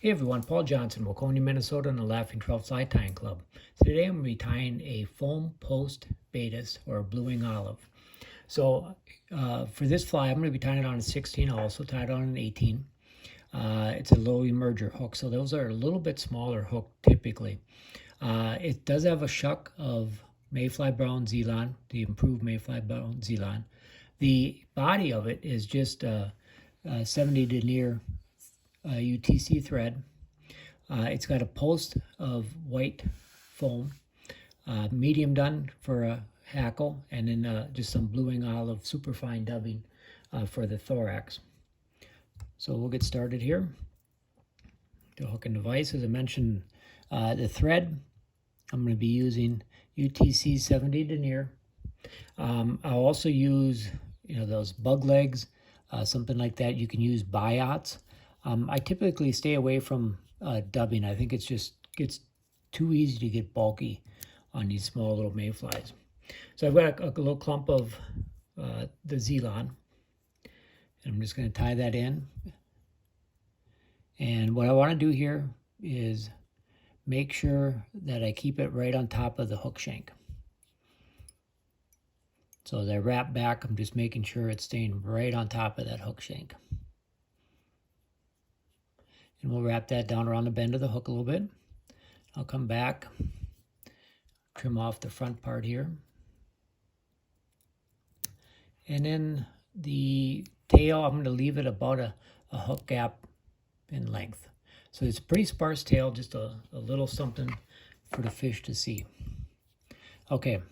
Hey everyone, Paul Johnson, Waconia, Minnesota, and the Laughing Trout Fly Tying Club. Today I'm going to be tying a foam post Baetis, or a blueing olive. So for this fly, I'm going to be tying it on a 16. I'll also tie it on an 18. It's a low emerger hook, so those are a little bit smaller hook typically. It does have a shuck of Mayfly Brown Zealand, the improved Mayfly Brown Zealand. The body of it is just 70 denier UTC thread. It's got a post of white foam, medium done for a hackle, and then just some bluing olive superfine dubbing for the thorax. So we'll get started here. The hook and device, as I mentioned, the thread, I'm going to be using UTC 70 denier. I'll also use, those bug legs, something like that. You can use Baetis. I typically stay away from dubbing. I think it's too easy to get bulky on these small little mayflies. So I've got a little clump of the Zealand, and I'm just going to tie that in. And what I want to do here is make sure that I keep it right on top of the hook shank. So as I wrap back, I'm just making sure it's staying right on top of that hook shank. And we'll wrap that down around the bend of the hook a little bit. I'll come back, trim off the front part here. And then the tail, I'm going to leave it about a hook gap in length. So it's a pretty sparse tail, just a little something for the fish to see. Okay,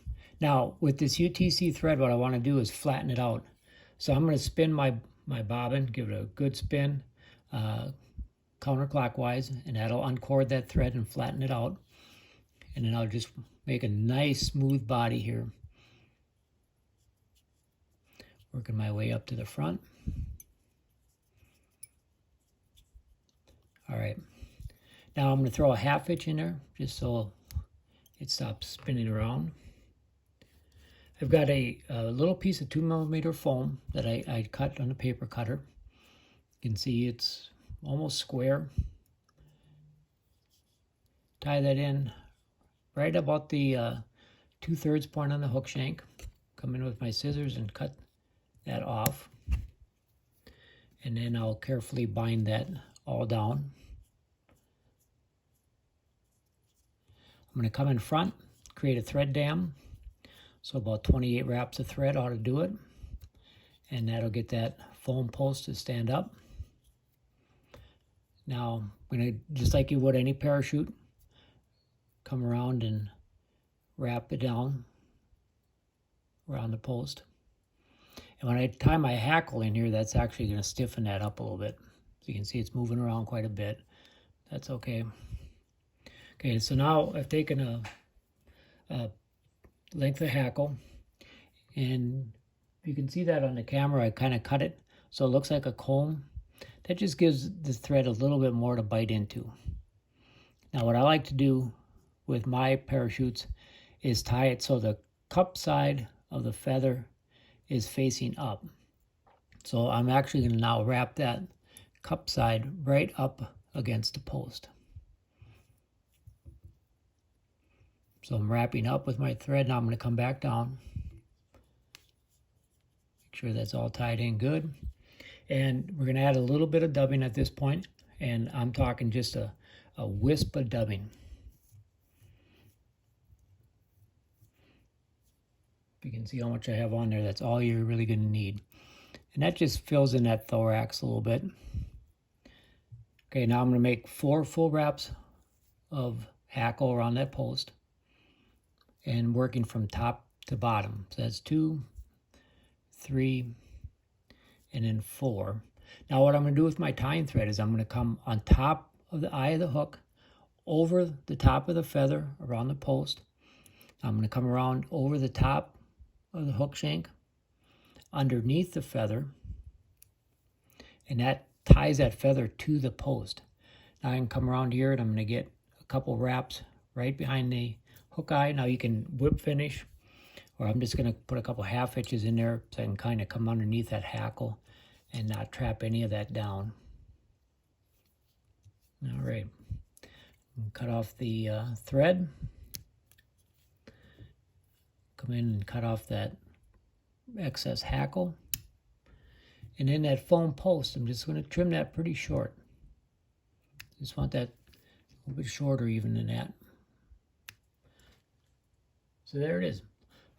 now with this UTC thread, what I want to do is flatten it out. So I'm going to spin my bobbin, give it a good spin, counterclockwise, and that'll uncord that thread and flatten it out. And then I'll just make a nice smooth body here. Working my way up to the front. All right. Now I'm going to throw a half hitch in there just so it stops spinning around. I've got a little piece of 2mm foam that I cut on a paper cutter. You can see it's almost square. Tie that in right about the 2/3 point on the hook shank. Come in with my scissors and cut that off. And then I'll carefully bind that all down. I'm going to come in front, create a thread dam. So about 28 wraps of thread ought to do it. And that'll get that foam post to stand up. Now, I'm going to, just like you would any parachute, come around and wrap it down around the post. And when I tie my hackle in here, that's actually going to stiffen that up a little bit. So you can see it's moving around quite a bit. That's okay. Okay, so now I've taken a length of hackle, and you can see that on the camera. I kind of cut it so it looks like a comb. That just gives the thread a little bit more to bite into. Now what I like to do with my parachutes is tie it so the cup side of the feather is facing up. So I'm actually going to now wrap that cup side right up against the post. So I'm wrapping up with my thread. Now I'm going to come back down. Make sure that's all tied in good. And we're going to add a little bit of dubbing at this point, and I'm talking just a wisp of dubbing. You can see how much I have on there. That's all you're really going to need. And that just fills in that thorax a little bit. Okay, now I'm going to make 4 full wraps of hackle around that post and working from top to bottom. So that's 2, 3, and then 4. Now what I'm going to do with my tying thread is I'm going to come on top of the eye of the hook, over the top of the feather around the post. I'm going to come around over the top of the hook shank, underneath the feather, and that ties that feather to the post. Now I can come around here and I'm going to get a couple wraps right behind the hook eye. Now you can whip finish, or I'm just going to put a couple half hitches in there so I can kind of come underneath that hackle and not trap any of that down. All right, cut off the thread. Come in and cut off that excess hackle. And then that foam post, I'm just going to trim that pretty short. Just want that a little bit shorter even than that. So there it is,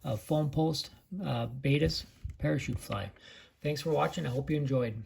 a foam post Baetis parachute fly. Thanks for watching. I hope you enjoyed.